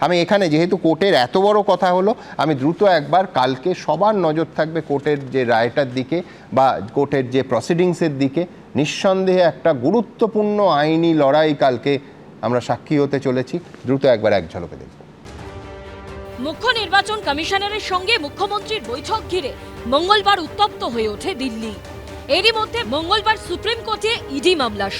আমি এখানে যেহেতু কোর্টের এত বড় কথা হলো, আমি দ্রুত একবার কালকে সবার নজর থাকবে কোর্টের যে রায়টার দিকে বা কোর্টের যে প্রসিডিংসের দিকে। নিঃসন্দেহে একটা গুরুত্বপূর্ণ আইনি লড়াই কালকে আমরা সাক্ষী হতে চলেছি। দ্রুত একবার এক ঝলকে দেখব। মুখ্য নির্বাচন কমিশনারের সঙ্গে মুখ্যমন্ত্রীর বৈঠক ঘিরে মঙ্গলবার উত্তপ্ত হয়ে ওঠে দিল্লি। এরই মধ্যে মঙ্গলবার সুপ্রিম কোর্টে ইডি মামলার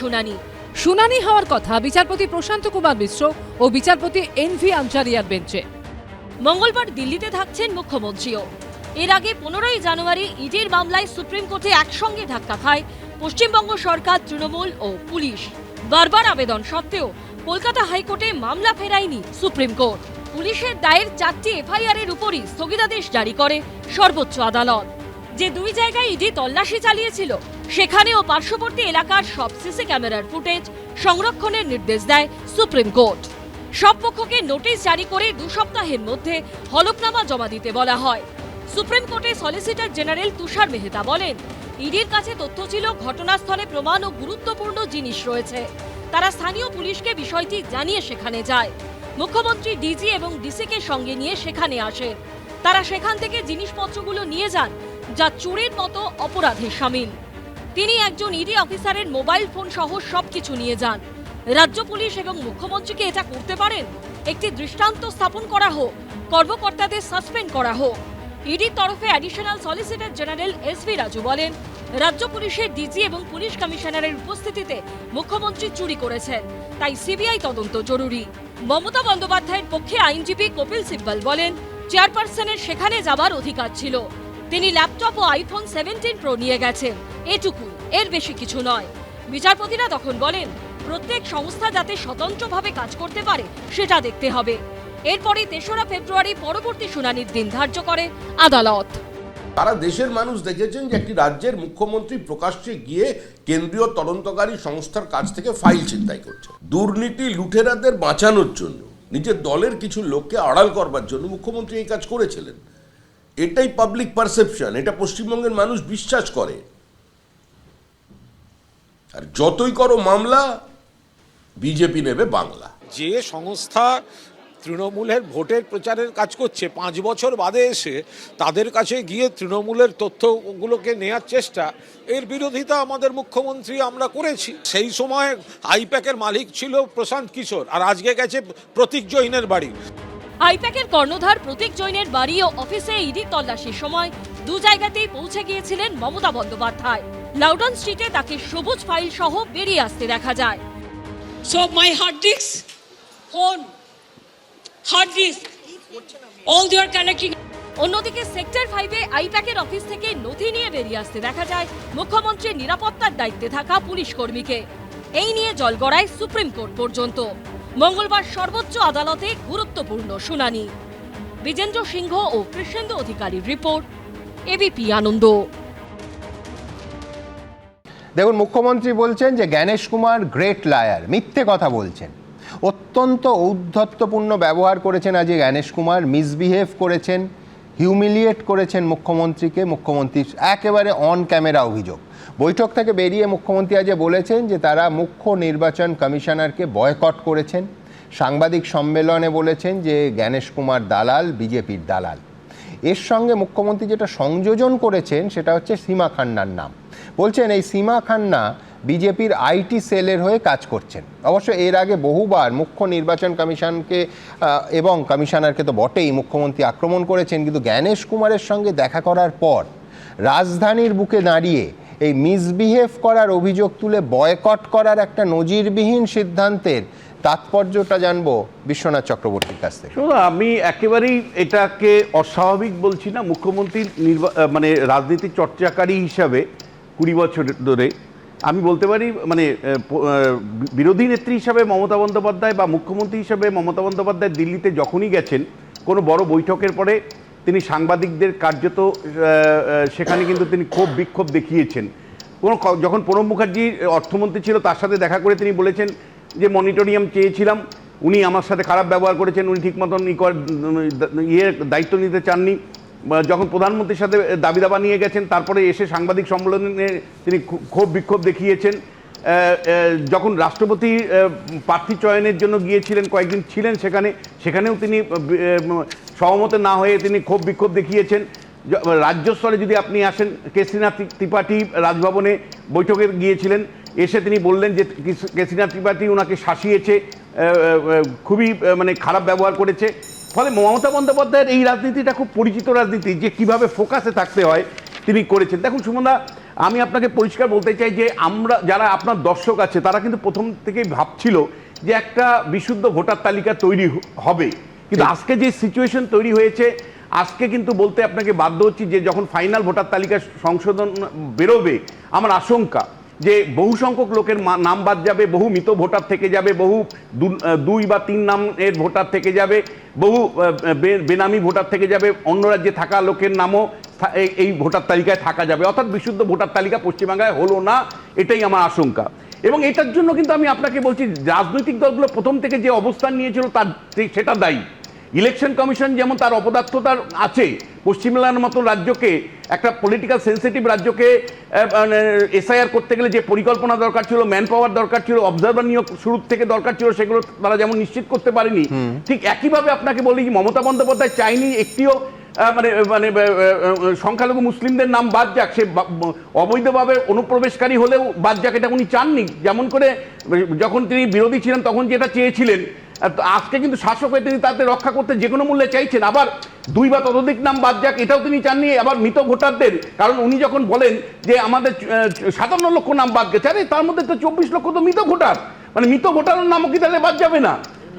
শুনানি হওয়ার কথা বিচারপতি প্রশান্ত কুমার মিশ্র ও বিচারপতি এনভি আঞ্চারিয়ার বেঞ্চে। মঙ্গলবার দিল্লিতে থাকছেন মুখ্যমন্ত্রীও। এর আগে 15ই জানুয়ারি ইডির মামলায় সুপ্রিম কোর্টে একসঙ্গে ধাক্কা খায় পশ্চিমবঙ্গ সরকার, তৃণমূল ও পুলিশ। বারবার আবেদন সত্ত্বেও কলকাতা হাইকোর্টে মামলা ফেরায়নি সুপ্রিম কোর্ট। পুলিশের দায়ের 4টি এফআইআর এর উপরই স্থগিতাদেশ জারি করে সর্বোচ্চ আদালত। যে দুই জায়গায় ইডি তল্লাশি চালিয়েছিল সেখানেও পার্শ্ববর্তী এলাকার সব সিসি ক্যামেরার ফুটেজ সংরক্ষণের নির্দেশ দেয় সুপ্রিম কোর্ট। সব পক্ষকে নোটিশ জারি করে 2 সপ্তাহের মধ্যে হলফনামা জমা দিতে বলা হয়। সুপ্রিম কোর্টে সলিসিটর জেনারেল তুষার মেহতা বলেন, ইডির কাছে তথ্য ছিল, ঘটনাস্থলে প্রমাণ ও গুরুত্বপূর্ণ জিনিস রয়েছে। তারা স্থানীয় পুলিশকে বিষয়টি জানিয়ে সেখানে যায়। মুখ্যমন্ত্রী ডিজি এবং ডিসিকে সঙ্গে নিয়ে সেখানে আসেন। তারা সেখান থেকে জিনিসপত্রগুলো নিয়ে যান যা চুরির মতো অপরাধে শামিল। তিনি একজন ইডি অফিসারের মোবাইল ফোন সহ সবকিছু নিয়ে যান। রাজ্য পুলিশ এবং মুখ্যমন্ত্রীকে এটা করতে পারেন, একটি দৃষ্টান্ত স্থাপন করা হোক, কর্মকর্তাদের সাসপেন্ড করা হোক। ইডির তরফে additional solicitor general SV Raju বলেন, রাজ্য পুলিশের ডিজি এবং পুলিশ কমিশনারের উপস্থিতিতে মুখ্যমন্ত্রী চুরি করেছেন, তাই সিবিআই তদন্ত জরুরি। মমতা বন্দ্যোপাধ্যায়ের পক্ষে আইনজীবী কপিল সিব্বল বলেন, চেয়ারপারসনের সেখানে যাবার অধিকার ছিল। তিনি ল্যাপটপ ও আইফোন 17 প্রো নিয়ে গেছেন, এটুকু, এর বেশি কিছু নয়। বিচারপতিরা তখন বলেন, প্রত্যেক সংস্থা যাতে স্বতন্ত্রভাবে কাজ করতে পারে সেটা দেখতে হবে। এরপরে 3রা ফেব্রুয়ারি পরবর্তী শুনানির দিন ধার্য করে আদালত। তারা দেশের মানুষ দেখেছেন যে একটি রাজ্যের মুখ্যমন্ত্রী প্রকাশ্যে গিয়ে কেন্দ্রীয় তদন্তকারী সংস্থার কাছ থেকে ফাইল ছিনতাই করছে। দুর্নীতি লুটেরাদের বাঁচানোর জন্য, নিজের দলের কিছু লোককে আড়াল করবার জন্য মুখ্যমন্ত্রী এই কাজ করেছিলেন। এটাই পাবলিক পারসেপশন, এটা পশ্চিমবঙ্গের মানুষ বিশ্বাস করে। আর যতই করো মামলা, বিজেপি নেবে বাংলা। যে সংস্থা তৃণমূলের ভোটের প্রচারের কাজ করছে, 5 বছর বাদে এসে তাদের কাছে গিয়ে তৃণমূলের তথ্যগুলোকে নেওয়ার চেষ্টা, এর বিরোধিতা আমাদের মুখ্যমন্ত্রী আমরা করেছি। সেই সময় আইপ্যাকের মালিক ছিল প্রশান্ত কিশোর, আর আজকে গেছে প্রতীক জৈনের বাড়ি। আইপ্যাকের কর্ণধার প্রতীক জৈনের বাড়ি ও অফিসে ইডি তল্লাশির সময় 2 জায়গাতেই পৌঁছে গিয়েছিলেন মমতা বন্দ্যোপাধ্যায়। লাউডন স্ট্রিটে তাকে সবুজ ফাইল সহ বেরিয়ে আসতে দেখা যায়। So my hard disk, phone, hard disk, all they are collecting. অন্যদিকে সেক্টর 5-এ আইপ্যাকের অফিস থেকে নথি নিয়ে বেরিয়ে আসতে দেখা যায় মুখ্যমন্ত্রীর নিরাপত্তার দায়িত্বে থাকা পুলিশ কর্মীকে। এই নিয়ে জল গড়ায় সুপ্রিম কোর্ট পর্যন্ত। মঙ্গলবার সর্বোচ্চ আদালতে গুরুত্বপূর্ণ শুনানি। বিজেন্দ্র সিংহ ও কৃষ্ণেন্দু অধিকারীর রিপোর্ট, এবিপি আনন্দ। দেখুন, মুখ্যমন্ত্রী বলছেন যে জ্ঞানেশ কুমার গ্রেট লায়ার, মিথ্যে কথা বলছেন। অত্যন্ত ঔদ্ধত্যপূর্ণ ব্যবহার করেছেন আজকে জ্ঞানেশ কুমার, মিসবিহেভ করেছেন, হিউমিলিয়েট করেছেন মুখ্যমন্ত্রীকে। মুখ্যমন্ত্রীর একেবারে অন ক্যামেরা অভিযোগ। বৈঠক থেকে বেরিয়ে মুখ্যমন্ত্রী আজ বলেছেন যে তারা মুখ্য নির্বাচন কমিশনারকে বয়কট করেছেন। সাংবাদিক সম্মেলনে বলেছেন যে জ্ঞানেশ কুমার দালাল, বিজেপির দালাল। এর সঙ্গে মুখ্যমন্ত্রী যেটা সংযোজন করেছেন সেটা হচ্ছে সীমা খান্নার নাম। বলছেন এই সীমা খান্না বিজেপির আইটি সেলের হয়ে কাজ করছেন। অবশ্য এর আগে বহুবার মুখ্য নির্বাচন কমিশনকে এবং কমিশনারকে তো বটেই মুখ্যমন্ত্রী আক্রমণ করেছেন, কিন্তু জ্ঞানেশ কুমারের সঙ্গে দেখা করার পর রাজধানীর বুকে দাঁড়িয়ে এই মিসবিহেভ করার অভিযোগ তুলে বয়কট করার একটা নজিরবিহীন সিদ্ধান্তের তাৎপর্যটা জানবো বিশ্বনাথ চক্রবর্তীর কাছ থেকে। আমি একেবারেই এটাকে অস্বাভাবিক বলছি না। মুখ্যমন্ত্রী মানে রাজনীতির চর্চাকারী হিসাবে 20 বছর ধরে আমি বলতে পারি, মানে বিরোধী নেত্রী হিসাবে মমতা বন্দ্যোপাধ্যায় বা মুখ্যমন্ত্রী হিসাবে মমতা বন্দ্যোপাধ্যায় দিল্লিতে যখনই গেছেন কোনো বড় বৈঠকের পরে তিনি সাংবাদিকদের কার্যত সেখানে কিন্তু তিনি ক্ষোভ বিক্ষোভ দেখিয়েছেন। যখন প্রণব মুখার্জি অর্থমন্ত্রী ছিল তার সাথে দেখা করে তিনি বলেছেন যে মনিটরিয়াম চেয়েছিলাম, উনি আমার সাথে খারাপ ব্যবহার করেছেন, উনি ঠিক মতন দায়িত্ব নিতে চাননি। যখন প্রধানমন্ত্রীর সাথে দাবি দাবা নিয়ে গেছেন তারপরে এসে সাংবাদিক সম্মেলনে তিনি ক্ষোভ বিক্ষোভ দেখিয়েছেন। যখন রাষ্ট্রপতি প্রার্থী চয়নের জন্য গিয়েছিলেন, কয়েকদিন ছিলেন সেখানেও তিনি সহমত না হয়ে তিনি ক্ষোভ বিক্ষোভ দেখিয়েছেন। রাজ্য স্তরে যদি আপনি আসেন, কেশরীনা ত্রিপাঠী রাজভবনে বৈঠকে গিয়েছিলেন, এসে তিনি বললেন যে কেশরীনা ত্রিপাঠী ওনাকে শাসিয়েছে, খুবই মানে খারাপ ব্যবহার করেছে। ফলে মমতা বন্দ্যোপাধ্যায়ের এই রাজনীতিটা খুব পরিচিত রাজনীতি, যে কিভাবে ফোকাসে থাকতে হয় তিনি করেছেন। দেখুন সুমনদা, আমি আপনাকে পরিষ্কার বলতে চাই যে আমরা যারা আপনার দর্শক আছে তারা কিন্তু প্রথম থেকেই ভাবছিল যে একটা বিশুদ্ধ ভোটার তালিকা তৈরি হবে, কিন্তু আজকে যে সিচুয়েশন তৈরি হয়েছে, আজকে কিন্তু বলতে আপনাকে বাধ্য হচ্ছি যে যখন ফাইনাল ভোটার তালিকা সংশোধন বেরোবে, আমার আশঙ্কা যে বহু সংখ্যক লোকের নাম বাদ যাবে, বহু মৃত ভোটার থেকে যাবে, বহু 2 বা 3 নামের ভোটার থেকে যাবে, বহু বেনামি ভোটার থেকে যাবে, অন্য রাজ্যে থাকা লোকের নামও এই ভোটার তালিকায় থাকা যাবে। অর্থাৎ বিশুদ্ধ ভোটার তালিকা পশ্চিমবাংলায় হলো না, এটাই আমার আশঙ্কা। এবং এটার জন্য কিন্তু আমি আপনাকে বলছি, রাজনৈতিক দলগুলো প্রথম থেকে যে অবস্থান নিয়েছিল তার সেটা দায়ী। ইলেকশন কমিশন যেমন তার অপদার্থতার আছে, পশ্চিমবাংলার মতো রাজ্যকে, একটা পলিটিক্যাল সেন্সিটিভ রাজ্যকে এসআইআর করতে গেলে যে পরিকল্পনা দরকার ছিল, ম্যান পাওয়ার দরকার ছিল, অবজারভার নিয়োগ শুরুর থেকে দরকার ছিল, সেগুলো তারা যেমন নিশ্চিত করতে পারেনি, ঠিক একইভাবে আপনাকে বলি মমতা বন্দ্যোপাধ্যায় চাইনি একটিও সংখ্যালঘু মুসলিমদের নাম বাদ যাক, সে অবৈধভাবে অনুপ্রবেশকারী হলেও বাদ যাক, এটা উনি চাননি। যেমন করে যখন তিনি বিরোধী ছিলেন তখন যেটা চেয়েছিলেন, আজকে কিন্তু শাসক হয়ে তিনি তাদের রক্ষা করতে যে কোনো মূল্যে চাইছেন। আবার 2 বা ততোধিক নাম বাদ যাক, এটাও তিনি চাননি। আবার মৃত ভোটারদের, কারণ উনি যখন বলেন যে আমাদের 57 লক্ষ নাম বাদ গেছে, আরে তার মধ্যে তো 24 লক্ষ তো মৃত ভোটার, মানে মৃত ভোটারের নামও কি তাহলে বাদ যাবে না?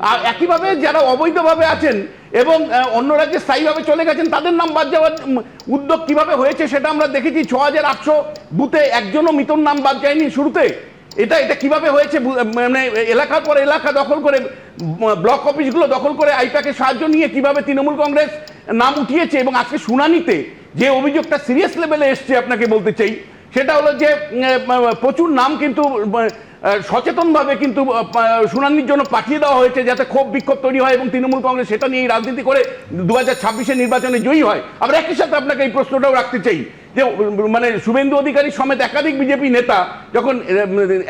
আর একইভাবে যারা অবৈধভাবে আছেন এবং অন্য রাজ্যে স্থায়ীভাবে চলে গেছেন, তাদের নাম বাদ যাওয়ার উদ্যোগ কিভাবে হয়েছে সেটা আমরা দেখেছি। 6800 বুথে একজনও মৃতর নাম বাদ যায়নি শুরুতে। এটা কিভাবে হয়েছে? মানে এলাকার পর এলাকা দখল করে, ব্লক অফিসগুলো দখল করে আইপ্যাকের সাহায্য নিয়ে কিভাবে তৃণমূল কংগ্রেস নাম উঠিয়েছে। এবং আজকে শুনানিতে যে অভিযোগটা সিরিয়াস লেভেলে এসছে আপনাকে বলতে চাই, সেটা হলো যে প্রচুর নাম কিন্তু সচেতনভাবে কিন্তু শুনানির জন্য পাঠিয়ে দেওয়া হয়েছে, যাতে ক্ষোভ বিক্ষোভ তৈরি হয় এবং তৃণমূল কংগ্রেস সেটা নিয়ে রাজনীতি করে 2026-এর নির্বাচনে জয়ী হয়। আবার একই সাথে আপনাকে এই প্রশ্নটাও রাখতে চাই যে মানে শুভেন্দু অধিকারী সমেত একাধিক বিজেপি নেতা যখন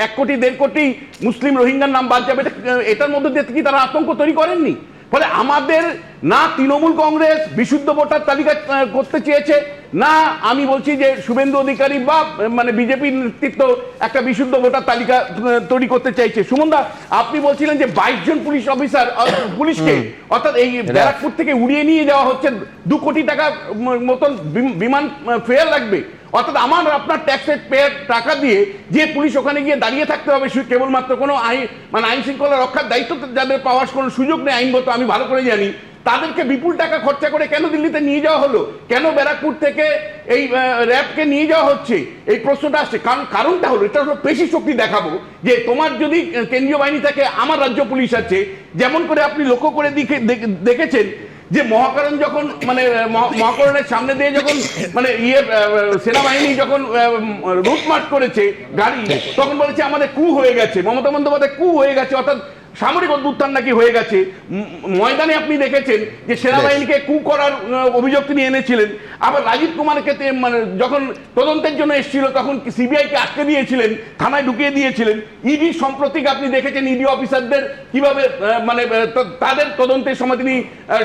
1 কোটি 1.5 কোটি মুসলিম রোহিঙ্গার নাম বাদ যাবে, এটার মধ্যে দিয়ে কি তারা আতঙ্ক তৈরি করেননি? ফলে আমাদের না তৃণমূল কংগ্রেস বিশুদ্ধ ভোটার তালিকা করতে চেয়েছে, না আমি বলছি যে শুভেন্দু অধিকারী বা মানে বিজেপি নেতৃত্ব একটা বিশুদ্ধ ভোটার তালিকা তৈরি করতে চাইছে। সুমনদা, আপনি বলছিলেন যে 22 জন পুলিশ অফিসার, পুলিশকে অর্থাৎ এই ব্যারাকপুর থেকে উড়িয়ে নিয়ে যাওয়া হচ্ছে, 2 কোটি টাকা মতন বিমান ফেয়ার লাগবে। অর্থাৎ আমার আপনার ট্যাক্সের টাকা দিয়ে যে পুলিশ ওখানে গিয়ে দাঁড়িয়ে থাকতে হবে কেবলমাত্র কোনো আইন শৃঙ্খলা রক্ষার দায়িত্ব যাদের পাওয়ার কোনো সুযোগ নেই আইনগত, আমি ভালো করে জানি, তাদেরকে বিপুল টাকা খরচা করে কেন দিল্লিতে নিয়ে যাওয়া হলো? কেন ব্যারাকপুর থেকে এই র্যাবকে নিয়ে যাওয়া হচ্ছে? এই প্রশ্নটা আসছে। কারণটা হলো, এটা হলো পেশি শক্তি দেখাবো যে তোমার যদি কেন্দ্রীয় বাহিনী থাকে, আমার রাজ্য পুলিশ আছে। যেমন করে আপনি লক্ষ্য করে দেখেছেন যে মহাকরণ যখন মানে মহাকরণের সামনে দিয়ে যখন মানে সেনাবাহিনী যখন রুট মার্চ করেছে গাড়ি, তখন বলেছে আমাদের কু হয়ে গেছে, মমতা বন্দ্যোপাধ্যায় কু হয়ে গেছে, অর্থাৎ সামরিক অভ্যুত্থান নাকি হয়ে গেছে। ময়দানে আপনি দেখেছেন যে সেনাবাহিনীকে কু করার অভিযোগ তিনি এনেছিলেন। আবার রাজীব কুমারকে মানে যখন তদন্তের জন্য এসেছিল তখন সিবিআইকে আটকে দিয়েছিলেন, থানায় ঢুকিয়ে দিয়েছিলেন। ইডি সম্প্রতিক আপনি দেখেছেন ইডি অফিসারদের কিভাবে মানে তাদের তদন্তের সময় তিনি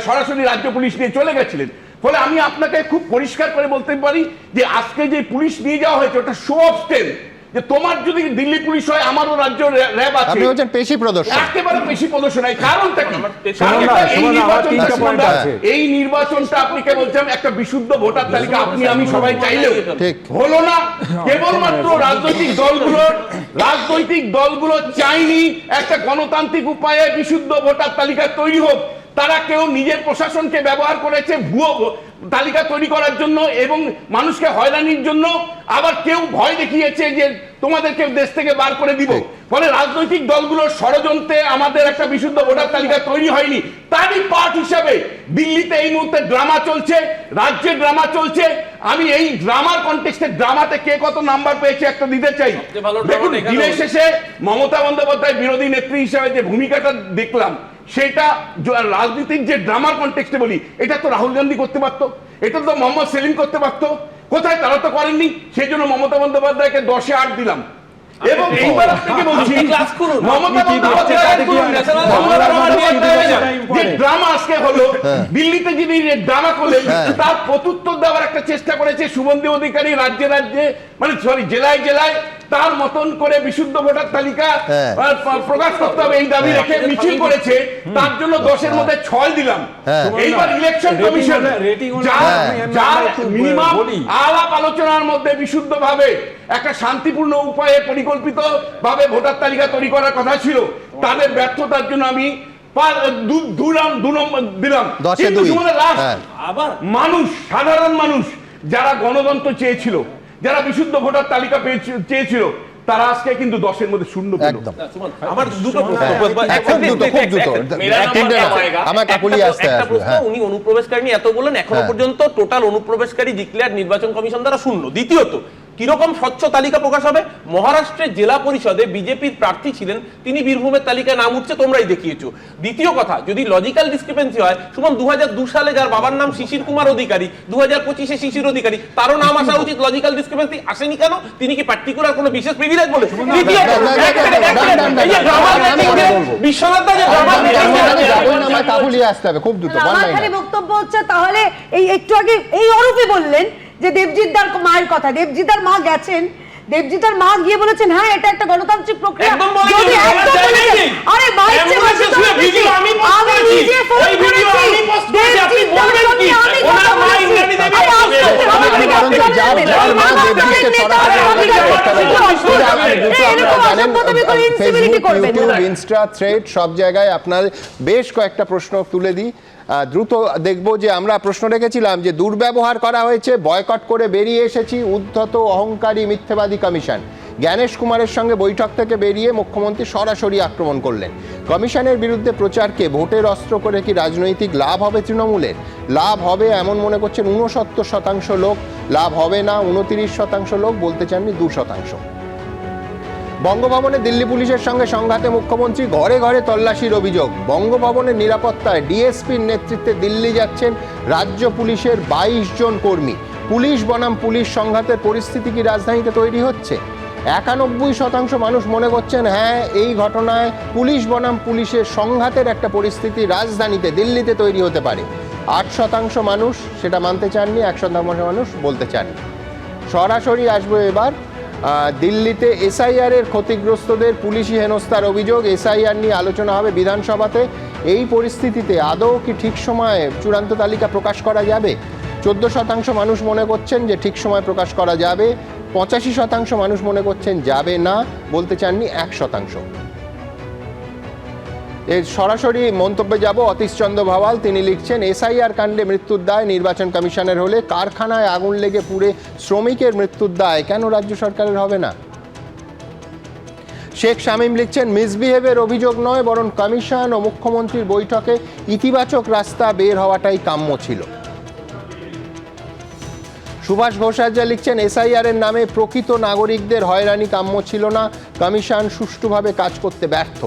সরাসরি রাজ্য পুলিশ নিয়ে চলে গেছিলেন। ফলে আমি আপনাকে খুব পরিষ্কার করে বলতে পারি যে আজকে যে পুলিশ নিয়ে যাওয়া হয়েছে ওটা শো অফ স্ট্রেংথ, যে তোমার যদি দিল্লি পুলিশ হয়, আমারও রাজ্য র্যাব আছে, আপনি বলছেন পেশি প্রদর্শন, একেবারে পেশি প্রদর্শন। কারণটা কি? এই নির্বাচনটা আপনি কে বলছেন একটা বিশুদ্ধ ভোটার তালিকা আপনি আমি সবাই চাইলেও হলো না। কেবলমাত্র রাজনৈতিক দলগুলো চাইনি একটা গণতান্ত্রিক উপায়ে বিশুদ্ধ ভোটার তালিকা তৈরি হোক। তারা কেউ নিজের প্রশাসনকে ব্যবহার করেছে ভুয়ো তালিকা তৈরি করার জন্য এবং মানুষকে হয়রানির জন্য। আবার কেউ ভয় দেখিয়েছে যে তোমাদেরকে দেশ থেকে বার করে দিব। ফলে রাজনৈতিক দলগুলোর ষড়যন্ত্রে আমাদের একটা বিশুদ্ধ ভোটার তালিকা তৈরি হয়নি। তারই পার্ট হিসাবে দিল্লিতে এই মুহূর্তে ড্রামা চলছে, রাজ্যে ড্রামা চলছে। আমি এই ড্রামার কনটেক্সটে ড্রামাতে কে কত নাম্বার পেয়েছে একটা দিতে চাই। দেখুন, দিনের শেষে মমতা বন্দ্যোপাধ্যায় বিরোধী নেত্রী হিসেবে যে ভূমিকাটা দেখলাম, সেটা রাজনীতির যে ড্রামার কনটেক্সটে বলি, এটা তো রাহুল গান্ধী করতে পারতো, এটা তো মোহাম্মদ সেলিম করতে পারতো। কোথায়? তারা তো করেননি। সেই জন্য মমতা বন্দ্যোপাধ্যায়কে 10-এ 8 দিলাম। এবং এইবার আপনাকে বলছি মমতা বন্দ্যোপাধ্যায় যে ড্রামা আজকে হলো, দিল্লিতে যিনি ড্রামা করলেন তার প্রত্যুত্তর দেওয়ার একটা চেষ্টা করেছে শুভেন্দু অধিকারী রাজ্যে রাজ্যে, মানে সরি জেলায় জেলায় তার মতন করে বিশুদ্ধ ভোটার তালিকা প্রকাশ করতে হবে এই দাবি রেখে মিছিল করেছে। তার জন্য 10-এর মধ্যে 6 দিলাম। এইবার ইলেকশন কমিশন যার মিনিমাম আলাপ আলোচনার মধ্যে বিশুদ্ধভাবে একটা শান্তিপূর্ণ উপায়ে পরিকল্পিত ভাবে ভোটার তালিকা তৈরি করার কথা ছিল, তাদের ব্যর্থতার জন্য আমি 2 নম্বর দিলাম। কিন্তু আবার মানুষ, সাধারণ মানুষ যারা গণতন্ত্র চেয়েছিল, যারা বিশুদ্ধ ভোটার তালিকা চেয়েছিল, তারা আজকে কিন্তু 10-এর মধ্যে 0 পেল। আমার দুটো উনি অনুপ্রবেশকারী নিয়ে এত বললেন, এখনো পর্যন্ত টোটাল অনুপ্রবেশকারী ডিক্লেয়ার নির্বাচন কমিশন দ্বারা 0। দ্বিতীয়ত, কিরকম স্বচ্ছ তালিকা প্রকাশ হবে? মহারাষ্ট্রের জেলা পরিষদে বিজেপির প্রার্থী ছিলেন, তিনি বীরভূমের তালিকায় নাম উঠছে, তোমরাই দেখিয়েছো। দ্বিতীয় কথা, যদি লজিক্যাল ডিসক্রিপেন্সি হয়, সুমন 2002 সালে যার বাবার নাম শিশির কুমার অধিকারী, 2025-এ শিশির অধিকারী, তারও নাম আসা উচিত। লজিক্যাল ডিসক্রিপেন্সি আসেনি কেন? তিনি কি পার্টিকুলার কোনো বিশেষ প্রিভিলেজ বলে? দ্বিতীয়ত, বিশ্বনাথ দা যে আমার বক্তব্য হচ্ছে, তাহলে এই একটু আগে এই অরূপে বললেন যে দেবজিৎদার মায়ের কথা, দেবজিৎদার মা গেছেন, দেবজিৎদার মা গিয়ে বলেছেন হ্যাঁ এটা একটা গণতান্ত্রিক প্রক্রিয়া। যদি একদম বলেছেন, আরে বাইরে আমি নিজে ফোন করেছি, দেবজিৎদার সঙ্গে আমি কথা বলেছি। সব জায়গায় আপনার বেশ কয়েকটা প্রশ্ন তুলে দিই, দ্রুত দেখবো। যে আমরা প্রশ্ন রেখেছিলাম যে দুর্ব্যবহার করা হয়েছে, বয়কট করে বেরিয়ে এসেছি, উদ্ধত অহংকারী মিথ্যেবাদী কমিশন। জ্ঞানেশ কুমারের সঙ্গে বৈঠক থেকে বেরিয়ে মুখ্যমন্ত্রী সরাসরি আক্রমণ করলেন। কমিশনের বিরুদ্ধে প্রচারকে ভোটের অস্ত্র করে কি রাজনৈতিক লাভ হবে তৃণমূলের? লাভ হবে এমন মনে করছেন 69% লোক, লাভ হবে না 29% লোক, বলতে চাননি 2%। বঙ্গভবনে দিল্লি পুলিশের সঙ্গে সংঘাতে মুখ্যমন্ত্রী, ঘরে ঘরে তল্লাশির অভিযোগ। বঙ্গভবনের নিরাপত্তায় ডিএসপির নেতৃত্বে দিল্লি যাচ্ছেন রাজ্য পুলিশের 22 জন কর্মী। পুলিশ বনাম পুলিশ সংঘাতের পরিস্থিতি কি রাজধানীতে তৈরি হচ্ছে? 91% মানুষ মনে করছেন হ্যাঁ, এই ঘটনায় পুলিশ বনাম পুলিশের সংঘাতের একটা পরিস্থিতি রাজধানীতে দিল্লিতে তৈরি হতে পারে। 8% মানুষ সেটা মানতে চাননি, 1% মানুষ বলতে চাননি। সরাসরি আসবো এবার দিল্লিতে এসআইআর এর ক্ষতিগ্রস্তদের পুলিশি হেনস্থার অভিযোগ। এসআইআর নিয়ে আলোচনা হবে বিধানসভাতে। এই পরিস্থিতিতে আদৌ কি ঠিক সময়ে চূড়ান্ত তালিকা প্রকাশ করা যাবে? 14% মানুষ মনে করছেন যে ঠিক সময় প্রকাশ করা যাবে, 85% মানুষ মনে করছেন যাবে না, বলতে চাননি 1%। এর সরাসরি মন্তব্যে যাব অতীশচন্দ্র ভাওয়াল, তিনি লিখছেন এসআইআর কাণ্ডে মৃত্যুর দায় নির্বাচন কমিশনের হলে কারখানায় আগুন লেগে পুড়ে শ্রমিকের মৃত্যুর দায় কেন রাজ্য সরকারের হবে না? শেখ শামীম লিখছেন মিসবিহেভের অভিযোগ নয়, বরং কমিশন ও মুখ্যমন্ত্রীর বৈঠকে ইতিবাচক রাস্তা বের হওয়াটাই কাম্য ছিল। সুভাষ ঘোষাচার্য লিখছেন এসআইআর এর নামে প্রকৃত নাগরিকদের হয়রানি কাম্য ছিল না, কমিশন সুষ্ঠুভাবে কাজ করতে ব্যর্থ।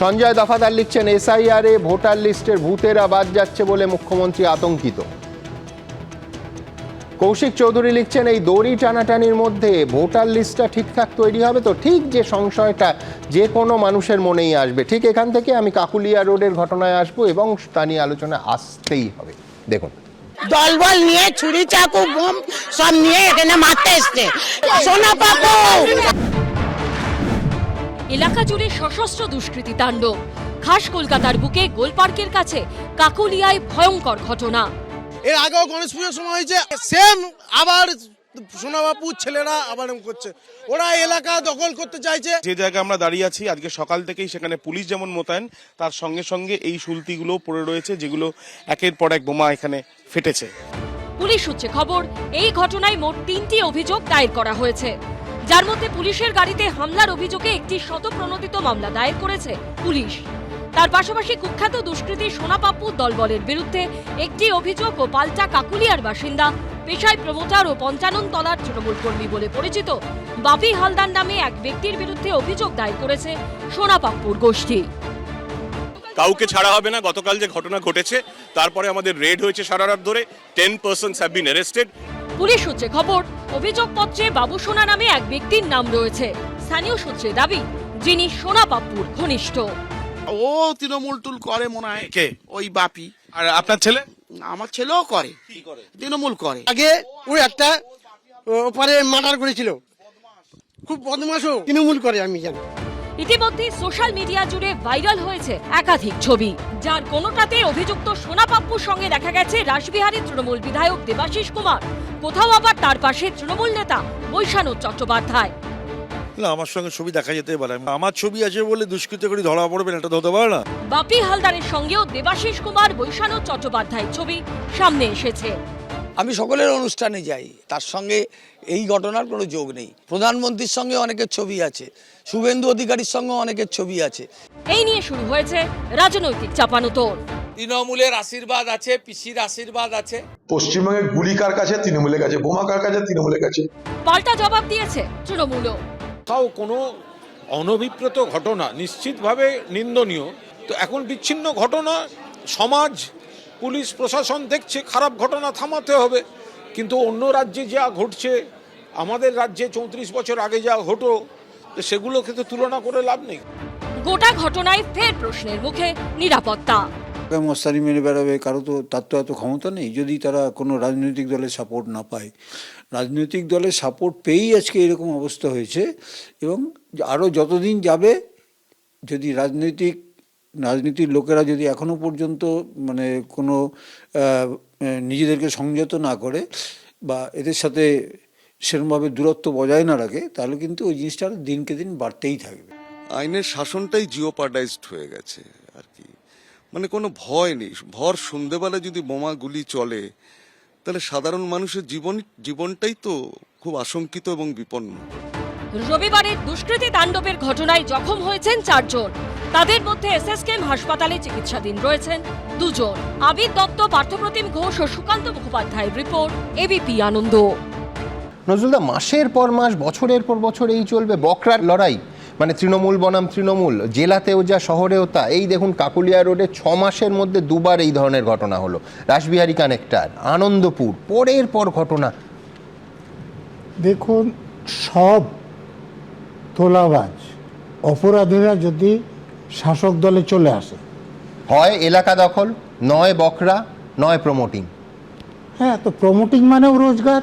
সঞ্জয় দফাদার লিখছেন এসআইআর এ ভোটার লিস্টের ভূতেরা বাদ যাচ্ছে বলে মুখ্যমন্ত্রী আতঙ্কিত। কৌশিক চৌধুরী লিখছেন এই দড়ি টানাটানির মধ্যে ভোটার লিস্টটা ঠিকঠাক তৈরি হবে তো? ঠিক যে সংশয়টা যে কোনো মানুষের মনেই আসবে, ঠিক এখান থেকে আমি কাকুলিয়া রোডের ঘটনায় আসবো এবং তা নিয়ে আলোচনা আসতেই হবে। দেখুন, দলবল নিয়ে ছুরি চাকু বোম সব নিয়ে এখানে মারতে এসছে সোনা পাপু। এলাকা জুড়ে সশস্ত্র দুষ্কৃতী তাণ্ডব। খাস কলকাতার বুকে গোলপার্কের কাছে কাকুলিয়ায় ভয়ঙ্কর ঘটনা। এর আগেও গণেশ পুজোর সময় হয়েছে, সেম আবার সোনাবাপুর ছেলেরা আবার করছে, ওরা এলাকা দখল করতে চাইছে। যে জায়গায় আমরা দাঁড়িয়ে আছি আজকে সকাল থেকেই সেখানে পুলিশ যেমন মোতায়েন, তার সঙ্গে সঙ্গে এই শুলতিগুলো পড়ে রয়েছে যেগুলো একের পর এক বোমা এখানে ফেটেছে। পুলিশ সূত্রে খবর, এই ঘটনায় মোট 3টি অভিযোগ দায়ের করা হয়েছে, যার মধ্যে পুলিশের গাড়িতে হামলার অভিযোগে একটি শতপ্রণোদিত মামলা দায়ের করেছে পুলিশ। তার পাশাপাশি কুখ্যাত দুষ্কৃতী সোনাপাপ্পু দলবলের বিরুদ্ধে একটি অভিযোগ ও পাল্টা কাকুলিয়ার বাসিন্দা, পেশায় প্রমোটার ও 55 তলার তৃণমূল কর্মী বলে পরিচিত বাপি হালদার নামে এক ব্যক্তির বিরুদ্ধে অভিযোগ দায়ের করেছে সোনাপাপ্পুর গোষ্ঠী। কাউকে ছাড়া হবে না। গতকাল যে ঘটনা ঘটেছে তারপরে আমাদের রেড হয়েছে সারা রাত ধরে, 10 persons have been arrested. Police সূত্রে খবর, অভিযোগপত্রে বাবু সোনা নামে এক ব্যক্তির নাম রয়েছে। স্থানীয় সূত্রে দাবি, যিনি সোনা পাপ্পুর ঘনিষ্ঠ। ও তৃণমূল টুল করে মনে হয়, কে? ওই বাপি। আর আপনার ছেলে? আমার ছেলেও করে, তৃণমূল করে। আগে ওই একটা ওপারে মার্ডার করেছিল, খুব বদমাশও, তৃণমূল করে আমি জানি। ইতিমধ্যে সোশ্যাল মিডিয়া জুড়ে ভাইরাল হয়েছে একাধিক ছবি, যার কোনোটাতে অভিযুক্ত সোনা পাপ্পুর সঙ্গে দেখা গেছে রাসবিহারী তৃণমূল বিধায়ক দেবাশিস কুমার, কোথাও আবার তার পাশে তৃণমূল নেতা বৈশানব চট্টোপাধ্যায়। আমার সঙ্গে ছবি দেখা যেতে পারে, আমার ছবি আছে বলে দুষ্কৃতকারী ধরা পড়বে এটা তো হতে পারে না। বাপি হালদারের সঙ্গেও দেবাশিস কুমার, বৈশানব চট্টোপাধ্যায়ের ছবি সামনে এসেছে। আমি সকলের অনুষ্ঠানে যাই, তার সঙ্গে এই ঘটনার কোনো যোগ নেই। প্রধানমন্ত্রীর সঙ্গে অনেকের ছবি আছে, শুভেন্দু অধিকারীর সঙ্গে অনেকের ছবি আছে। এই নিয়ে শুরু হয়েছে রাজনৈতিক চাপানোতর। তৃণমূলের আশীর্বাদ আছে, পিসির আশীর্বাদ আছে। পশ্চিমবঙ্গের গুলি কার কাছে? তৃণমূলের কাছে। বোমা কার কাছে? তৃণমূলের কাছে। পাল্টা জবাব দিয়েছে তৃণমূলও। তাও কোনো অনভিপ্রেত ঘটনা নিশ্চিতভাবে নিন্দনীয়। তো এখন বিচ্ছিন্ন ঘটনা, সমাজ, পুলিশ প্রশাসন দেখছে খারাপ ঘটনা থামাতে হবে, কিন্তু অন্য রাজ্যে যা ঘটছে, আমাদের রাজ্যে 34 বছর আগে যা হতো, সেগুলোকে তো তুলনা করে লাভ নেই। গোটা ঘটনায় ফের প্রশ্নের মুখে নিরাপত্তা। মস্তানি মেরে বেড়াবে, কারো তো তার তো এত ক্ষমতা নেই। যদি তারা কোনো রাজনৈতিক দলের সাপোর্ট না পায়, রাজনৈতিক দলের সাপোর্ট পেয়েই আজকে এরকম অবস্থা হয়েছে। এবং আরও যতদিন যাবে, যদি রাজনীতির লোকেরা যদি এখনও পর্যন্ত মানে কোনো নিজেদেরকে সংযত না করে বা এদের সাথে সেরকমভাবে দূরত্ব বজায় না রাখে, তাহলে কিন্তু ওই জিনিসটা দিনকে দিন বাড়তেই থাকবে। আইনের শাসনটাই জিওপার্ডাইজড হয়ে গেছে আর কি, মানে কোনো ভয় নেই। ভর সন্ধ্যেবেলা যদি বোমা গুলি চলে, তাহলে সাধারণ মানুষের জীবনটাই তো খুব আশঙ্কিত এবং বিপন্ন। রবিবারের দুষ্কৃতী তাণ্ডবের ঘটনায় জখম হয়েছেন 4 জন। তাদের মধ্যে এসএসকেএম হাসপাতালে চিকিৎসাধীন রয়েছেন 2 জন। আবির দত্ত, পার্থপ্রতিম ঘোষ ও সুকান্ত মুখোপাধ্যায়ের রিপোর্ট, এবিপি আনন্দ। নজরুলদা, মাসের পর মাস, বছরের পর বছর এই চলবে বকরার লড়াই, মানে তৃণমূল বনাম তৃণমূল, জেলাতেও যা শহরেও তা। এই দেখুন কাকুলিয়া রোডে 6 মাসের মধ্যে 2 বার এই ধরনের ঘটনা হলো। রাসবিহারী কানেক্টর, আনন্দপুর, পরের পর ঘটনা। দেখুন, সব তোলাবাজ অপরাধীরা যদি শাসক দলে চলে আসে, হয় এলাকা দখল, নয় বকরা, নয় প্রমোটিং। হ্যাঁ, তো প্রমোটিং মানেও রোজগার,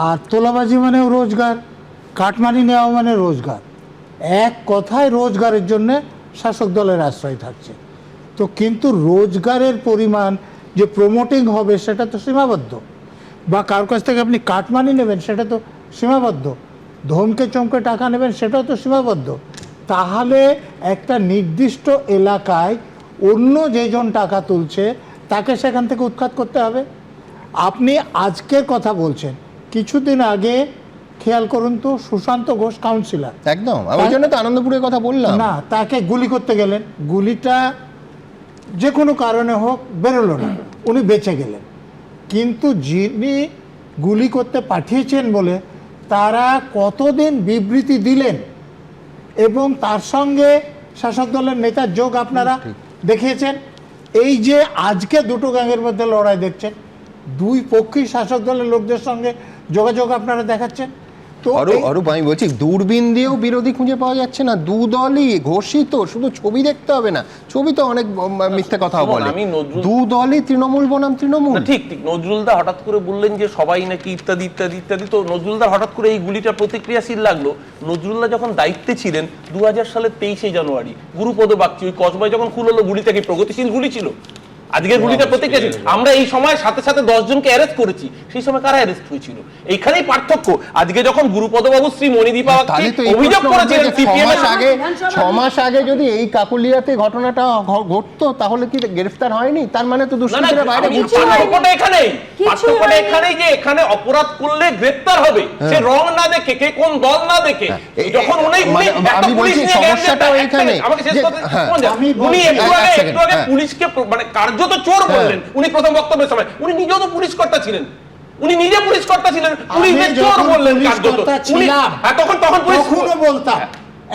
আর তোলাবাজি মানেও রোজগার, কাটমানি নেওয়া মানে রোজগার। এক কথায় রোজগারের জন্য শাসক দলের আশ্রয় থাকছে। তো কিন্তু রোজগারের পরিমাণ যে প্রমোটিং হবে সেটা তো সীমাবদ্ধ, বা কারোর কাছ থেকে আপনি কাটমানি নেবেন সেটা তো সীমাবদ্ধ, ধমকে চমকে টাকা নেবেন সেটাও তো সীমাবদ্ধ। তাহলে একটা নির্দিষ্ট এলাকায় অন্য যেজন টাকা তুলছে তাকে সেখান থেকে উৎখাত করতে হবে। আপনি আজকের কথা বলছেন, কিছুদিন আগে খেয়াল করুন তো, সুশান্ত ঘোষ কাউন্সিলর, একদম, ওই জন্য তো আনন্দপুরের কথা বললাম না, তাকে গুলি করতে গেলেন, গুলিটা যে কোনো কারণে হোক বেরোলো না, উনি বেঁচে গেলেন। কিন্তু যিনি গুলি করতে পাঠিয়েছেন বলে তারা কতদিন বিবৃতি দিলেন, এবং তার সঙ্গে শাসক দলের নেতার যোগ আপনারা দেখিয়েছেন। এই যে আজকে দুটো গ্যাংয়ের মধ্যে লড়াই দেখছেন, 2 পক্ষই শাসক দলের লোকদের সঙ্গে যোগাযোগ আপনারা দেখাচ্ছেন। তো অরূপ, আমি বলছি দূরবীন দিয়েও বিরোধী খুঁজে পাওয়া যাচ্ছে না। 2 দলই ঘোষিত, শুধু ছবি দেখতে হবে না, ছবি তো অনেক মিথ্যে কথা বলে। 2 দলই তৃণমূল বনাম তৃণমূল। ঠিক ঠিক, নজরুলদা হঠাৎ করে বললেন যে সবাই নাকি ইত্যাদি ইত্যাদি ইত্যাদি। তো নজরুলদা হঠাৎ করে এই গুলিটা প্রতিক্রিয়াশীল লাগলো। নজরুলদা যখন দায়িত্বে ছিলেন 2000 সালের 23শে জানুয়ারি, গুরুপদ বাগচি ওই কসবায় যখন খুন হলো, গুলিটা কি প্রগতিশীল গুলি ছিল? আজকের গুলিটা প্রতিক্রিয়াশীল। আমরা এই সময় সাথে সাথে 10 জনকে অ্যারেস্ট করেছি, সেই সময় কারা অ্যারেস্ট হয়েছিল? এইখানেই পার্থক্য। আজকে যখন গুরুপদ বাবু শ্রী মণিদীপা অভিযোগ করেছিলেন 6 মাস আগে যদি এই কাকুলিয়াতে ঘটনাটা ঘটতো, তাহলে কি গ্রেফতার হয়নি? তার মানে তো দুষ্কৃতীরা বাইরে ঘুরছে। পার্থক্যটা এখানেই যে এখানে অপরাধ করলে গ্রেফতার হবে, সে রং না দেখে, কে কোন দল না দেখে। যখন আমি বলছি সমস্যাটাও এইখানে, উনি একটু আগে পুলিশকে মানে কার্যত চোর বললেন। উনি প্রথম বক্তব্যের সময় উনি নিজেও তো পুলিশ কর্তা ছিলেন, উনি নিজে পুলিশ কর্তা ছিলেন, পুলিশকে চোর বললেন কার্যত। তখন পুলিশ বলতাম,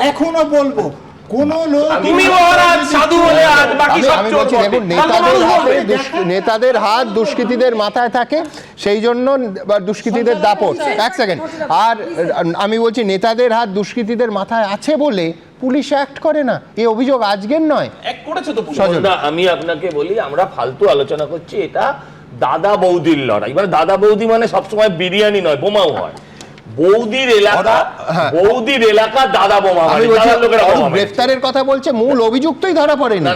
এখনো বলবো, কোন লোক তুমি মহারাজ সাধু হলে আজ বাকি সব আমি চোর বলছি দেখুন নেতাদের হাত দুষ্কৃতীদের মাথায় থাকে, সেই জন্য দুষ্কৃতীদের দাপট। এক সেকেন্ড, আর আমি বলছি নেতাদের হাত দুষ্কৃতীদের মাথায় আছে বলে পুলিশ অ্যাক্ট করে না, এই অভিযোগ আজকের নয়। এক করেছে তো পুলিশ। না, আমি আপনাকে বলি, আমরা ফালতু আলোচনা করছি, এটা দাদা বৌদির লড়াই। মানে দাদা বৌদি মানে সবসময় বিরিয়ানি নয়, বোমাও হয়। বৌদির এলাকা দাদা বোমা। গ্রেফতারের কথা বলছে, মূল অভিযুক্তই ধরা পড়েনি।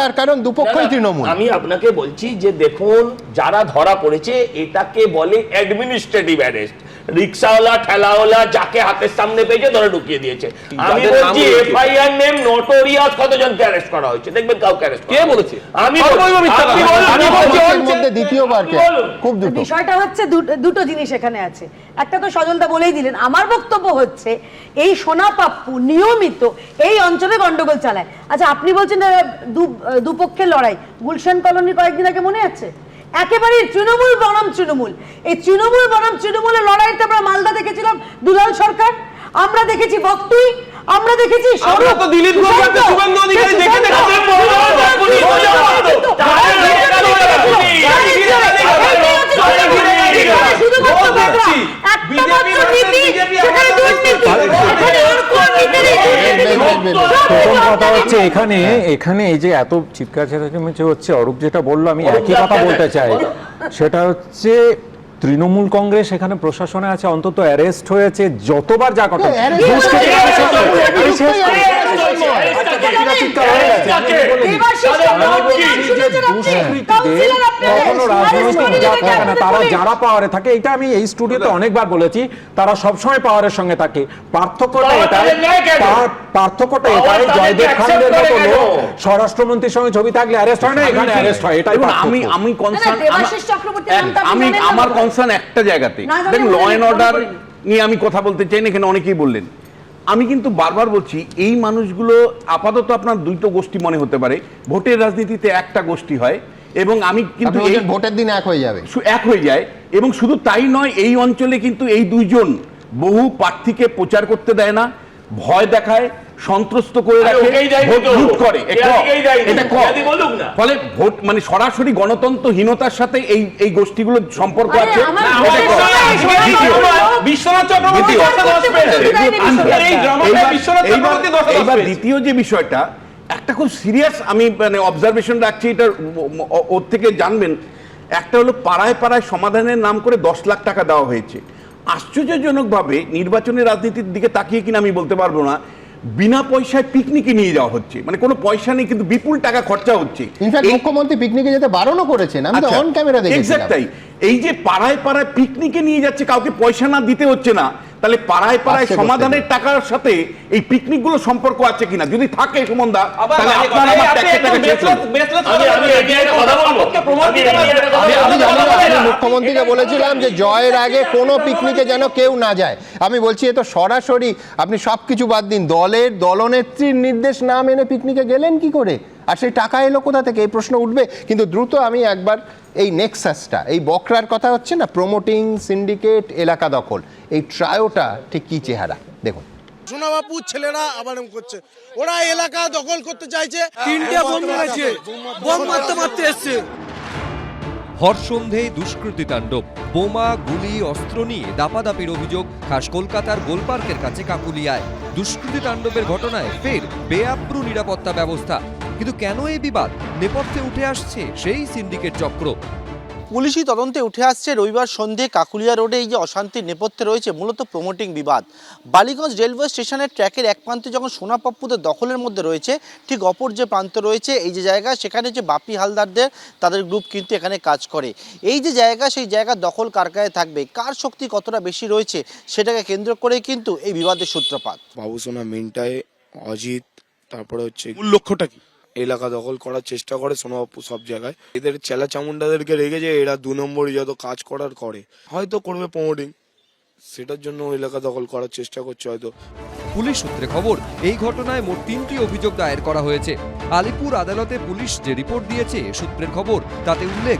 তার কারণ দুপক্ষই তৃণমূল। আমি আপনাকে বলছি যে দেখুন, যারা ধরা পড়েছে এটাকে বলে অ্যাডমিনিস্ট্রেটিভ অ্যারেস্ট। রিক্সাওয়ালা, ঠেলাওয়ালা যাকে হাতের সামনে পেয়েছে ধরে ঢুকিয়ে দিয়েছে। আমি বলছি এফআইআর নেম নোটোরিয়াস কতজনকে অ্যারেস্ট করা হয়েছে, দেখবেন কাউকে অ্যারেস্ট কে বলেছে? আমি মধ্যে দ্বিতীয়বার খুব দুটো বিষয়টা হচ্ছে, দুটো জিনিস এখানে আছে। একটা তো সজলদা বলেই দিলেন, আমার বক্তব্য হচ্ছে এই সোনা পাপ্পু নিয়মিত এই অঞ্চলে গন্ডগোল চালায়। আচ্ছা, আপনি বলছেন দুপক্ষের লড়াই, গুলশান কলোনি কয়েকদিন আগে মনে আছে, একেবারে তৃণমূল বনাম তৃণমূল। এই তৃণমূল বনাম তৃণমূলের লড়াইতে আমরা মালদা দেখেছিলাম দুলাল সরকার, আমরা দেখেছি বক্তুই, আমরা দেখেছি দিলীপ ঘোষ, শুভেন্দু অধিকারী দেখে প্রথম কথা হচ্ছে এখানে এই যে এত চিৎকার চেঁচামেচি হচ্ছে, অরূপ যেটা বললো আমি একই কথা বলতে চাই, সেটা হচ্ছে তৃণমূল কংগ্রেস এখানে প্রশাসনে আছে, অন্তত অ্যারেস্ট হয়েছে যতবার যা কথা। তারা যারা পাওয়ারে থাকে, এটা আমি এই স্টুডিওতে অনেকবার বলেছি, তারা সবসময় পাওয়ারের সঙ্গে থাকে। পার্থক্যটা এটাই জয়দেব খানের মতো লোক স্বরাষ্ট্রমন্ত্রীর সঙ্গে ছবি থাকলে অ্যারেস্ট হয় না, এখানে অ্যারেস্ট হয়। এটাই আমি কনসার্ন, আমার কনসার্ন একটা জায়গাতে, দেখুন ল অ্যান্ড অর্ডার নিয়ে আমি কথা বলতে চাই না, এখানে অনেকেই বললেন। আমি কিন্তু বারবার বলছি, এই মানুষগুলো আপাতত আপনার দুটো গোষ্ঠী মনে হতে পারে, ভোটের রাজনীতিতে একটা গোষ্ঠী হয়, এবং আমি কিন্তু ভোটের দিন এক হয়ে যায়। এবং শুধু তাই নয়, এই অঞ্চলে কিন্তু এই দুইজন বহু প্রার্থীকে প্রচার করতে দেয় না, ভয় দেখায়, সন্ত্রস্ত করে রাখে, ভোট লুট করে। ফলে ভোট মানে সরাসরি গণতন্ত্রহীনতার সাথে এই গোষ্ঠীগুলোর সম্পর্ক আছে। এইবার দ্বিতীয় যে বিষয়টা, একটা খুব সিরিয়াস আমি মানে অবজারভেশন রাখছি, এটা ওর থেকে জানবেন। একটা হলো পাড়ায় পাড়ায় সমাধানের নাম করে 10 লাখ টাকা দেওয়া হয়েছে। আশ্চর্যজনকভাবে নির্বাচনের রাজনীতির দিকে তাকিয়ে কিনা আমি বলতে পারবো না, বিনা পয়সায় পিকনিকে নিয়ে যাওয়া হচ্ছে, মানে কোনো পয়সা নেই কিন্তু বিপুল টাকা খরচা হচ্ছে। ইনফ্যাক্ট মুখ্যমন্ত্রী পিকনিকে যেতে বারণও করেছেন, আমি তো অন ক্যামেরা দেখেছি। এক্স্যাক্ট তাই। এই যে পাড়ায় পাড়ায় পিকনিকে নিয়ে যাচ্ছে, কাউকে পয়সা না দিতে হচ্ছে না, তাহলে পাড়ায় পাড়ায় সমাধানের টাকার সাথে এই পিকনিক গুলো সম্পর্ক আছে কিনা, যদি থাকে সুমনদা, তাহলে আপনার আমার ট্যাক্সের টাকা আমি মুখ্যমন্ত্রীকে বলেছিলাম যে জয়ের আগে কোনো পিকনিকে যেন কেউ না যায়। আমি বলছি এ তো সরাসরি, আপনি সবকিছু বাদ দিন, দলনেত্রীর নির্দেশ না মেনে পিকনিকে গেলেন কি করে, আর সেই টাকা এলো কোথা থেকে, এই প্রশ্ন উঠবে। কিন্তু দ্রুত আমি একবার এই নেক্সাসটা, এই বকরার কথা হচ্ছে না, প্রমোটিং, সিন্ডিকেট, এলাকা দখল, এই ট্রায়োটা ঠিক কি চেহারা দেখুন। সোনাবাবুর ছেলেরা আবার করছে, ওরা এলাকা দখল করতে চাইছে, 3টে বোম মেরেছে, বোম মারতে এসছে। ভর সন্ধেয় দুষ্কৃতী তাণ্ডব, বোমা, গুলি, অস্ত্র নিয়ে দাপাদাপির অভিযোগ খাস কলকাতার গোলপার্কের কাছে কাকুলিয়ায়। দুষ্কৃতী তাণ্ডবের ঘটনায় ফের বেআপ্রু নিরাপত্তা ব্যবস্থা। কিন্তু কেন এই বিবাদ? নেপথ্যে উঠে আসছে সেই সিন্ডিকেট চক্র। পুলিশি তদন্তে উঠে আসছে রবিবার সন্ধে কাকুলিয়া রোডে এই যে অশান্তির নেপথ্যে রয়েছে মূলত প্রমোটিং বিবাদ। বালিগঞ্জ রেলওয়ে স্টেশনের ট্র্যাকের এক প্রান্তে যখন সোনাপাপ্পুদের দখলের মধ্যে রয়েছে, ঠিক অপর যে প্রান্ত রয়েছে এই যে জায়গা, সেখানে যে বাপি হালদারদের তাদের গ্রুপ কিন্তু এখানে কাজ করে। এই যে জায়গা, সেই জায়গার দখল কার গায়ে থাকবে, কার শক্তি কতটা বেশি রয়েছে, সেটাকে কেন্দ্র করেই কিন্তু এই বিবাদের সূত্রপাত। বাবুসোনা মিন্টায়, অজিত, তারপরে হচ্ছে মূল লক্ষ্যটা কি, এলাকা দখল করার চেষ্টা করে সোনাবাপু সব জায়গায়। এদের চেলা চামুন্ডাদেরকে রেখেছে, এরা 2 নম্বরই যত কাজ করার করে, হয়তো করবে প্রমোটিং, সেটার জন্য এলাকা দখল করার চেষ্টা করছে হয়তো। পুলিশ সূত্রে খবর, এই ঘটনায় মোট 3টি অভিযোগ দায়ের করা হয়েছে। আলিপুর আদালতে পুলিশ যে রিপোর্ট দিয়েছে সূত্রের খবর, তাতে উল্লেখ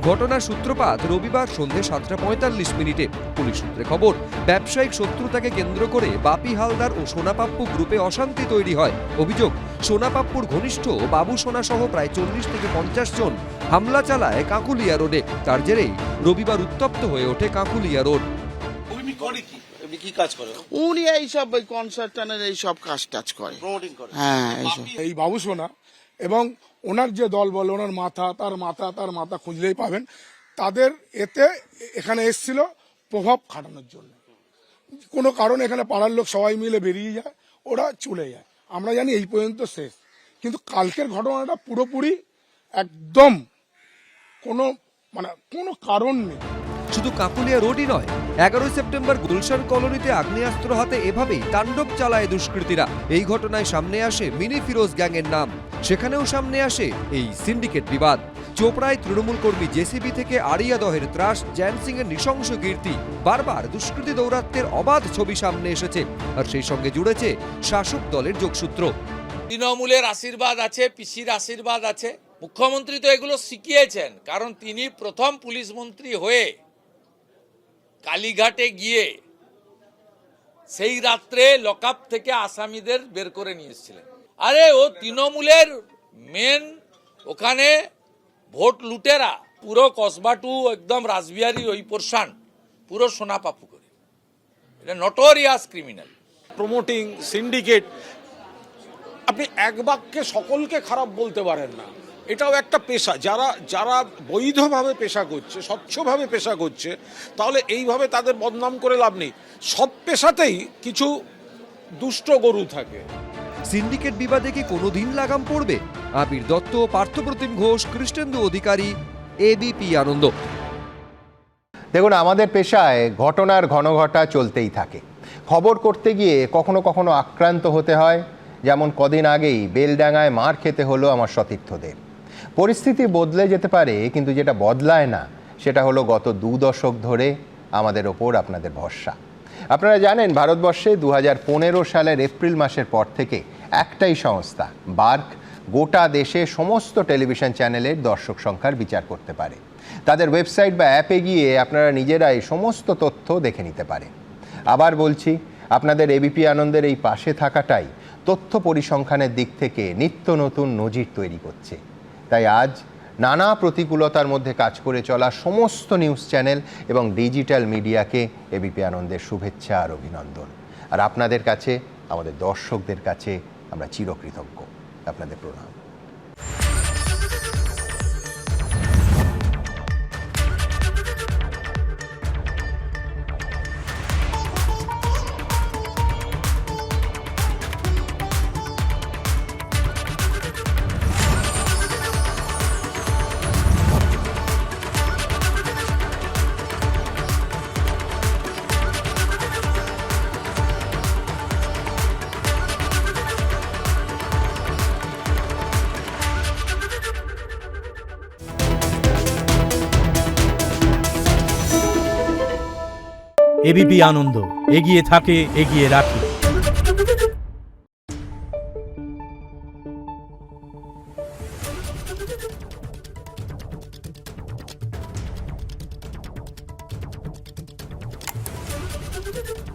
ঘটনার সূত্রপাত রবিবার সন্ধ্যে 7:45 পুলিশ সূত্রে খবর, ব্যবসায়িক শত্রুতাকে কেন্দ্র করে বাপি হালদার ও সোনাপাপ্পু গ্রুপে অশান্তি তৈরি হয়। অভিযোগ, সোনাপাপ্পুর ঘনিষ্ঠ বাবু সোনা সহ প্রায় 40 থেকে 50 জন হামলা চালায় কাকুলিয়া রোডে। তার জেরেই রবিবার উত্তপ্ত হয়ে ওঠে কাকুলিয়া রোড। উনি এইসব কনসার্টানের এইসব কাজ টাজ করে, হ্যাঁ এইসব। এই বাবু সোনা এবং ওনার যে দল বলে, ওনার তার মাথা খুঁজলেই পাবেন, তাদের এখানে এসছিল প্রভাব খাটানোর জন্য। কোনো কারণে এখানে পাড়ার লোক সবাই মিলে বেরিয়ে যায়, ওরা চলে যায়। আমরা জানি এই পর্যন্ত শেষ, কিন্তু কালকের ঘটনাটা পুরোপুরি একদম কোনো কারণ নেই। শুধু কাকুলিয়া রোডই নয়, 11 সেপ্টেম্বর গুলশান কলোনিতে আগ্নেয়াস্ত্র হাতে এভাবেই তাণ্ডব চালায় দুষ্কৃতীরা। এই ঘটনায় সামনে আসে মিনি ফিরোজ গ্যাংয়ের নাম, সেখানেও সামনে আসে এই সিন্ডিকেট বিবাদ। চোপড়ায় তৃণমূল কর্মী জেসিবি থেকে আরিয়া দহের ত্রাস, জ্যান সিং এর নৃশংস কীর্তি, বারবার দুষ্কৃতী দৌরাত্ম্যের অবাধ ছবি সামনে এসেছে। আর সেই সঙ্গে জুড়েছে শাসক দলের যোগসূত্র। তৃণমূলের আশীর্বাদ আছে, পিসির আশীর্বাদ আছে। মুখ্যমন্ত্রী তো এগুলো শিখিয়েছেন, কারণ তিনি প্রথম পুলিশ মন্ত্রী হয়ে কালীঘাটে গিয়ে সেই রাত্রে লকআপ থেকে আসামিদের বের করে নিয়ে এসেছিলেন। আরে ও তৃণমূলের মেন, ওখানে ভোট লুটেরা, পুরো কসবাটু একদম রাসবিহারী ওই পোর্শন পুরো সোনাপাপ্পু করে, এটা নটোরিয়াস ক্রিমিনাল। প্রমোটিং সিন্ডিকেট, আপনি এক বাক্যে সকলকে খারাপ বলতে পারেন না। এটাও একটা পেশা, যারা বৈধভাবে পেশা করছে, স্বচ্ছভাবে পেশা করছে, তাহলে এইভাবে তাদের বদনাম করে লাভ নেই। সব পেশাতেই কিছু দুষ্ট গরু থাকে। সিন্ডিকেট বিবাদে কি কোনোদিন লাগাম পড়বে? আবির দত্ত, পার্থপ্রতিম ঘোষ, কৃষ্ণেন্দু অধিকারী, এবিপি আনন্দ। দেখুন, আমাদের পেশায় ঘটনার ঘনঘটা চলতেই থাকে। খবর করতে গিয়ে কখনো কখনো আক্রান্ত হতে হয়, যেমন কদিন আগেই বেলডাঙায় মার খেতে হলো আমার সতীর্থদের। পরিস্থিতি বদলে যেতে পারে, কিন্তু যেটা বদলায় না সেটা হলো গত 2 দশক ধরে আমাদের ওপর আপনাদের ভরসা। আপনারা জানেন, ভারতবর্ষে 2015 সালের এপ্রিল মাসের পর থেকে একটাই সংস্থা, বার্ক, গোটা দেশে সমস্ত টেলিভিশন চ্যানেলের দর্শক সংখ্যার বিচার করতে পারে। তাদের ওয়েবসাইট বা অ্যাপে গিয়ে আপনারা নিজেরাই সমস্ত তথ্য দেখে নিতে পারেন। আবার বলছি, আপনাদের এবিপি আনন্দের এই পাশে থাকাটাই তথ্য পরিসংখ্যানের দিক থেকে নিত্য নতুন নজির তৈরি করছে। তাই আজ নানা প্রতিকূলতার মধ্যে কাজ করে চলা সমস্ত নিউজ চ্যানেল এবং ডিজিটাল মিডিয়াকে এবিপি আনন্দের শুভেচ্ছা আর অভিনন্দন। আর আপনাদের কাছে, আমাদের দর্শকদের কাছে আমরা চিরকৃতজ্ঞ। আপনাদের প্রণাম। এবিপি আনন্দ, এগিয়ে থাকে, এগিয়ে রাখে। Thank you.